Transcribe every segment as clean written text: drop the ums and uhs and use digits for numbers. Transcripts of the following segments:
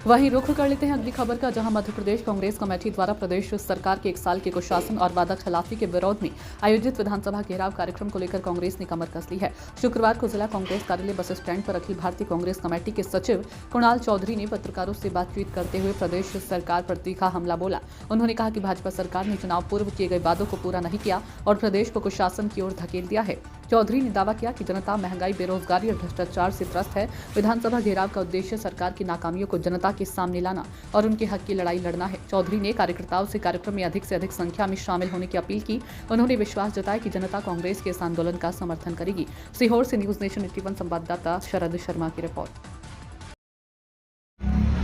वहीं रुख कर लेते हैं अगली खबर का, जहां मध्य प्रदेश कांग्रेस कमेटी द्वारा प्रदेश सरकार के 1 साल के कुशासन और वादा खिलाफी के विरोध में आयोजित विधानसभा घेराव कार्यक्रम को लेकर कांग्रेस ने कमर कस ली है। शुक्रवार को जिला कांग्रेस कार्यालय बस स्टैंड पर अखिल भारतीय कांग्रेस कमेटी के सचिव कुणाल चौधरी ने पत्रकारों से बातचीत करते हुए प्रदेश सरकार पर तीखा हमला बोला। उन्होंने कहा कि भाजपा सरकार ने चुनाव पूर्व किए गए वादों को पूरा नहीं किया और प्रदेश को कुशासन की ओर धकेल दिया है। चौधरी ने दावा किया कि जनता महंगाई, बेरोजगारी और भ्रष्टाचार से त्रस्त है। विधानसभा घेराव का उद्देश्य सरकार की नाकामियों को जनता के सामने लाना और उनके हक की लड़ाई लड़ना है। चौधरी ने कार्यकर्ताओं से कार्यक्रम में अधिक से अधिक संख्या में शामिल होने की अपील की। उन्होंने विश्वास जताया कि जनता कांग्रेस के इस आंदोलन का समर्थन करेगी। सीहोर से न्यूज नेशन 81 संवाददाता शरद शर्मा की रिपोर्ट।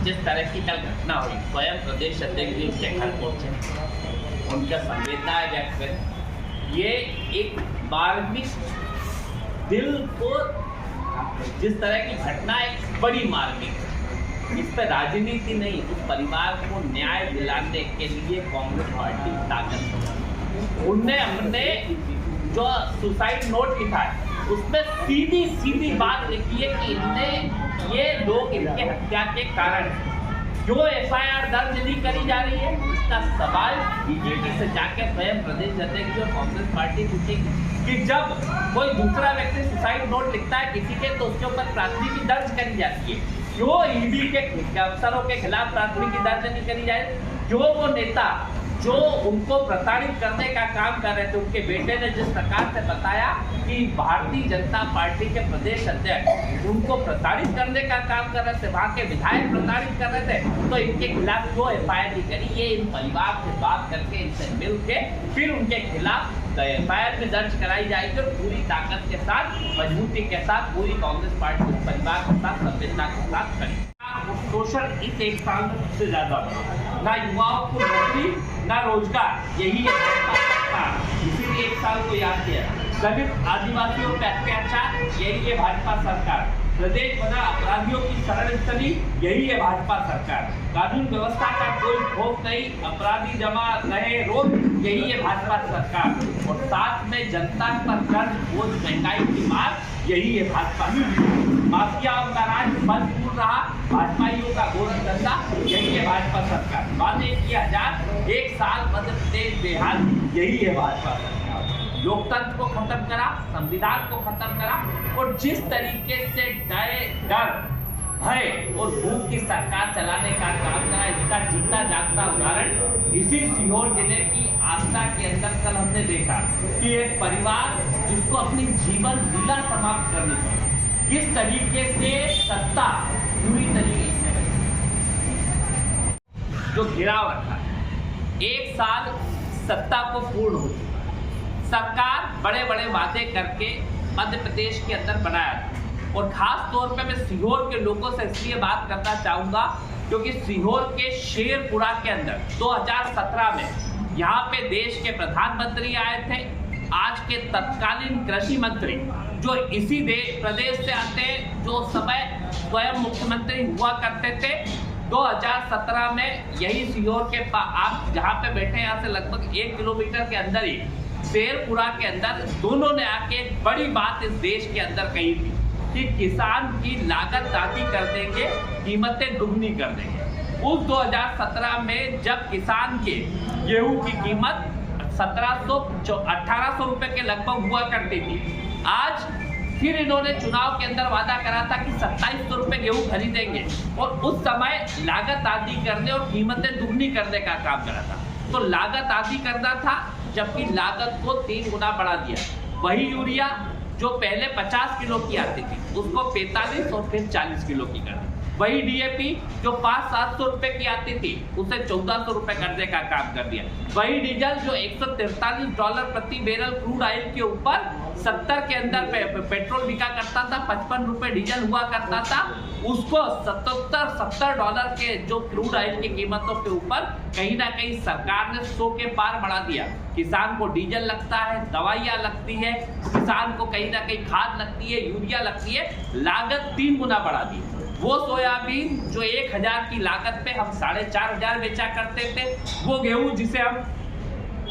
जिस तरह की कल घटना हुई, स्वयं प्रदेश अध्यक्ष जी उनके घर पहुंचे, उनका संवेदनाएं व्यक्त करें। ये एक मार्मिक, दिल को जिस तरह की घटना एक बड़ी मार्मिक, इस पर राजनीति नहीं, उस परिवार को न्याय दिलाने के लिए कांग्रेस पार्टी ताकत उनने हमने जो सुसाइड नोट लिखा है उसमें सीधी बात लिखी है कि इनने ये लोग इनके हत्या के कारण जो एफआईआर दर्ज नहीं करी जा रही है, इसका सवाल बीजेपी से जाकर स्वयं प्रदेश अध्यक्ष और कांग्रेस पार्टी पूछेगी कि जब कोई दूसरा व्यक्ति सुसाइड नोट लिखता है किसी के, तो उसके ऊपर प्राथमिकी दर्ज करी जाती है। क्यों ईडी के अफसरों के खिलाफ प्राथमिकी दर्ज नहीं करी जाए? जो वो नेता जो उनको प्रताड़ित करने का काम कर रहे थे, उनके बेटे ने जिस प्रकार से बताया कि भारतीय जनता पार्टी के प्रदेश अध्यक्ष उनको प्रताड़ित करने का काम कर रहे थे, वहां के विधायक प्रताड़ित कर रहे थे, तो इनके खिलाफ क्यों एफआईआर नहीं करी? ये इन परिवार से बात करके, इनसे मिल के फिर उनके खिलाफ एफआईआर में दर्ज कराई जाएगी और पूरी ताकत के साथ, मजबूती के साथ पूरी कांग्रेस पार्टी उस परिवार के साथ, संवेदना के साथ करेगी। शोषण इस 1 साल से ज्यादा ना युवाओं को नौकरी ना रोजगार, यही है भाजपा। इसीलिए 1 साल को याद किया। दलित आदिवासियों पर अत्याचार, यही है भाजपा सरकार। प्रदेश बना अपराधियों की शरण स्थली, यही है भाजपा सरकार। कानून व्यवस्था का कोई खौफ नहीं, अपराधी जमा रहे रोज, यही है भाजपा सरकार। और साथ में जनता पर कर्ज बोझ, महंगाई की मार, यही है भाजपा सरकार। माफियाओं का राज बंद रहा, भाजपाइयों का गोरख धंधा, यही है भाजपा सरकार। वादे किया जाए 1 साल मध्य प्रदेश बेहाल, यही है भाजपा सरकार। लोकतंत्र को खत्म करा, संविधान को खत्म करा और जिस तरीके से डर, भय और भूख की सरकार चलाने का काम करा, इसका जीता जागता उदाहरण इसी सीहोर जिले की आस्था के अंदर कल हमने देखा कि एक परिवार जिसको अपनी जीवन लीला समाप्त करनी पड़ी, किस तरीके से सत्ता पूरी तरीके से जो घिराव रखा। 1 साल सत्ता को पूर्ण हो चुका। सरकार बड़े बड़े वादे करके मध्य प्रदेश के अंदर बनाया था और खास तौर पे मैं सीहोर के लोगों से इसलिए बात करना चाहूंगा क्योंकि सीहोर के शेरपुरा के अंदर 2017 में यहाँ पे देश के प्रधानमंत्री आए थे। आज के तत्कालीन कृषि मंत्री जो इसी प्रदेश से आते हैं, जो समय स्वयं मुख्यमंत्री हुआ करते थे, 2017 में यही सीहोर के आप जहाँ पे बैठे हैं यहाँ से लगभग 1 किलोमीटर के अंदर ही शेरपुरा के अंदर दोनों ने आके एक बड़ी बात इस देश के अंदर कही थी कि किसान की लागत आधी कर देंगे, कीमतें दुगनी कर देंगे। उस 2017 में जब किसान के गेहूं की कीमत 1800 रुपए के लगभग हुआ करती थी, आज फिर इन्होंने चुनाव के अंदर वादा करा था कि 2700 रुपए गेहूं खरीदेंगे और उस समय लागत आधी करने और कीमतें दुगनी करने का काम करा था। तो लागत आधी करना था, जबकि लागत को 3 गुना बढ़ा दिया। वही यूरिया जो पहले 50 किलो की आती थी उसको 45 और फिर 40 किलो की कर दी। वही डीएपी जो 500-700 रुपए की आती थी उसे 1400 रुपए करने का काम कर दिया। वही डीजल जो $143 प्रति बैरल क्रूड ऑयल के ऊपर 70 के अंदर पेट्रोल बिका करता था, 55 रुपए डीजल हुआ करता था, उसको $70 के जो क्रूड ऑयल की कीमतों के ऊपर कहीं ना कहीं सरकार ने 100 के पार बढ़ा दिया। किसान को डीजल लगता है, दवाइयाँ लगती है, किसान को कहीं ना कहीं खाद लगती है, यूरिया लगती है, लागत 3 गुना बढ़ा दी। वो सोयाबीन जो 1000 की लागत पे हम 4500 बेचा करते थे, वो गेहूं जिसे हम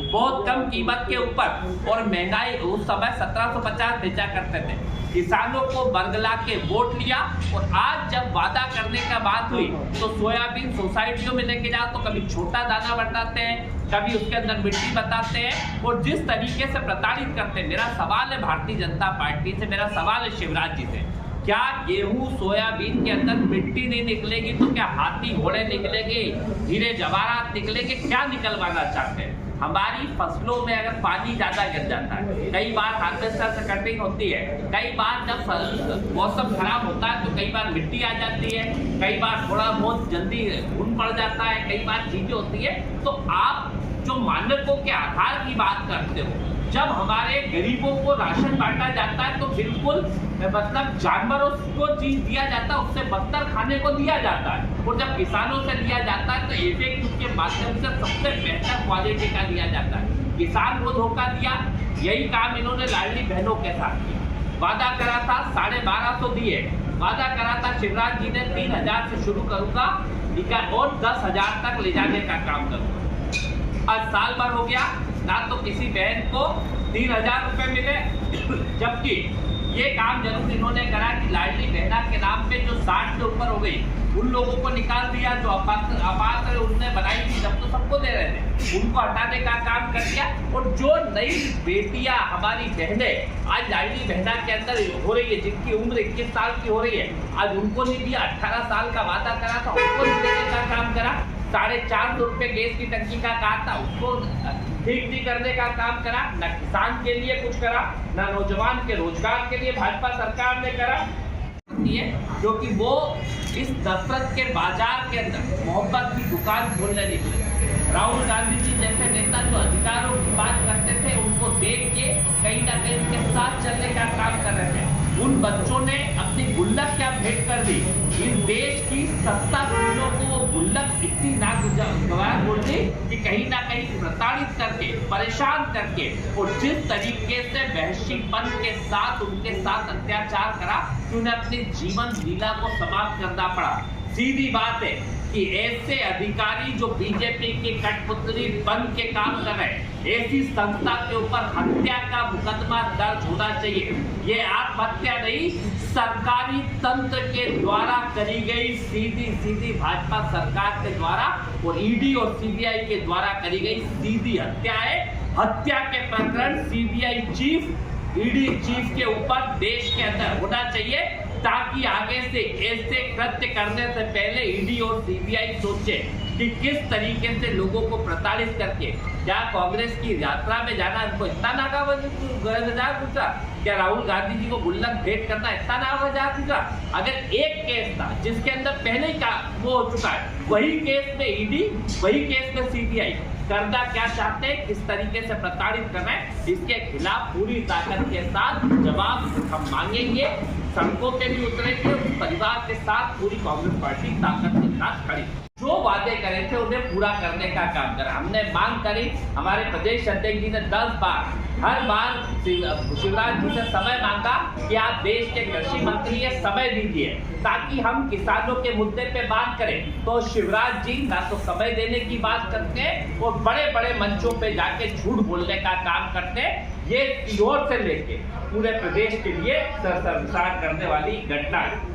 बहुत कम कीमत के ऊपर, और महंगाई उस समय 1750 बेचा करते थे। किसानों को बरगला के वोट लिया, और आज जब वादा करने का बात हुई तो सोयाबीन सोसाइटियों में लेके जाओ तो कभी छोटा दाना बताते हैं, कभी उसके अंदर मिट्टी बताते हैं, और जिस तरीके से प्रताड़ित करते हैं। मेरा सवाल है भारतीय जनता पार्टी से, मेरा सवाल है शिवराज जी से, क्या गेहूं सोयाबीन के अंदर मिट्टी नहीं निकलेगी तो क्या हाथी घोड़े निकलेंगे, हीरे जवाहरात निकलेंगे? क्या निकलवाना चाहते हैं? हमारी फसलों में अगर पानी ज्यादा गिर जाता है, कई बार हार्वेस्टर से कटिंग होती है, कई बार जब मौसम खराब होता है तो कई बार मिट्टी आ जाती है, कई बार थोड़ा बहुत जल्दी ऊन पड़ जाता है, कई बार चीजें होती है। तो आप जो मानकों के आधार की बात करते हो, जब हमारे गरीबों को राशन बांटा जाता है तो बिल्कुल मतलब जानवरों को चीज दिया जाता है, उससे बदतर खाने को दिया जाता है, और जब किसानों से लिया जाता है तो FAQ के माध्यम से सबसे बेहतर क्वालिटी का लिया जाता है। किसान को धोखा दिया। यही काम इन्होंने लाडली बहनों के साथ किया। वादा करा था 1250 दिए, वादा करा था शिवराज जी ने 3000 से शुरू करूंगा और 10,000 तक ले जाने का काम करूंगा। आज साल भर हो गया, ना तो किसी बहन को 3000 रुपए मिले, जबकि ये काम जरूर इन्होंने करा कि लाडली बहना के नाम पे जो 60 से ऊपर हो गई उन लोगों को निकाल दिया, जो अपात्र उनने बनाई थी जब तो सबको दे रहे थे, उनको हटाने का काम कर दिया। और जो नई बेटियां हमारी बहनें आज लाडली बहना के अंदर हो रही है, जिनकी उम्र 21 साल की हो रही है, आज उनको नहीं दिया। 18 साल का वादा करा था, उनको नहीं देने का काम करा। 450 रुपए गैस की टंकी का कहा था, उसको ठीक नहीं करने का काम करा। न किसान के लिए कुछ करा, न नौजवान के रोजगार के लिए भाजपा सरकार ने करा, क्योंकि वो इस नफरत के बाजार के अंदर मोहब्बत की दुकान खोलने निकले। राहुल गांधी जी जैसे नेता जो अधिकारों की बात करते थे, उनको देख के कहीं ना कहीं उनके साथ चलने का काम कर रहे थे। उन बच्चों ने अपनी गुल्लक क्या भेंट कर दी। इस देश की सत्ता कुंजों को वो गुल्लक इतनी नागवार बोल दी कि कहीं ना कहीं प्रताड़ित करके, परेशान करके, और जिस तरीके से वहशीपन के साथ उनके साथ अत्याचार करा कि उन्हें अपनी जीवन लीला को समाप्त करना पड़ा। सीधी बात है कि ऐसे अधिकारी जो बीजेपी की कठपुतली बन के काम कर रहे हैं, ऐसी संस्था के ऊपर हत्या का मुकदमा दर्ज होना चाहिए। ये आत्महत्या नहीं, सरकारी तंत्र के द्वारा करी गई सीधी भाजपा सरकार के द्वारा और ईडी और सीबीआई के द्वारा करी गई सीधी हत्या है। हत्या के प्रकरण सीबीआई चीफ, ईडी चीफ के ऊपर देश के अंदर होना चाहिए, ताकि आगे से ऐसे कृत्य करने से पहले ईडी और सीबीआई सोचे कि किस तरीके से लोगों को प्रताड़ित करके। क्या कांग्रेस की यात्रा में जाना उनको इतना नाकाबंदी पूछा? क्या राहुल गांधी जी को गुल्लक भेंट करना इतना नाकाबंदी पूछा? अगर एक केस था जिसके अंदर पहले ही का वो हो चुका है, वही केस में ईडी, वही केस में सीबीआई करना क्या चाहते हैं, किस तरीके से प्रताड़ित कर रहे हैं, इसके खिलाफ पूरी ताकत के साथ जवाब हम मांगेंगे। सड़कों पे भी उतरेंगे, उस परिवार के साथ पूरी कांग्रेस पार्टी ताकत के साथ खड़ी। जो वादे करे थे उन्हें पूरा करने का काम करा। हमने मांग करी, हमारे प्रदेश अध्यक्ष जी ने 10 बार, हर बार शिवराज जी से समय मांगा कि आप देश के कृषि मंत्री हैं, समय दीजिए ताकि हम किसानों के मुद्दे पे बात करें। तो शिवराज जी ना तो समय देने की बात करते हैं और बड़े बड़े मंचों पे जाके झूठ बोलने का काम करते हैं। ये सीहोर से लेके पूरे प्रदेश के लिए शर्मसार करने वाली घटना है।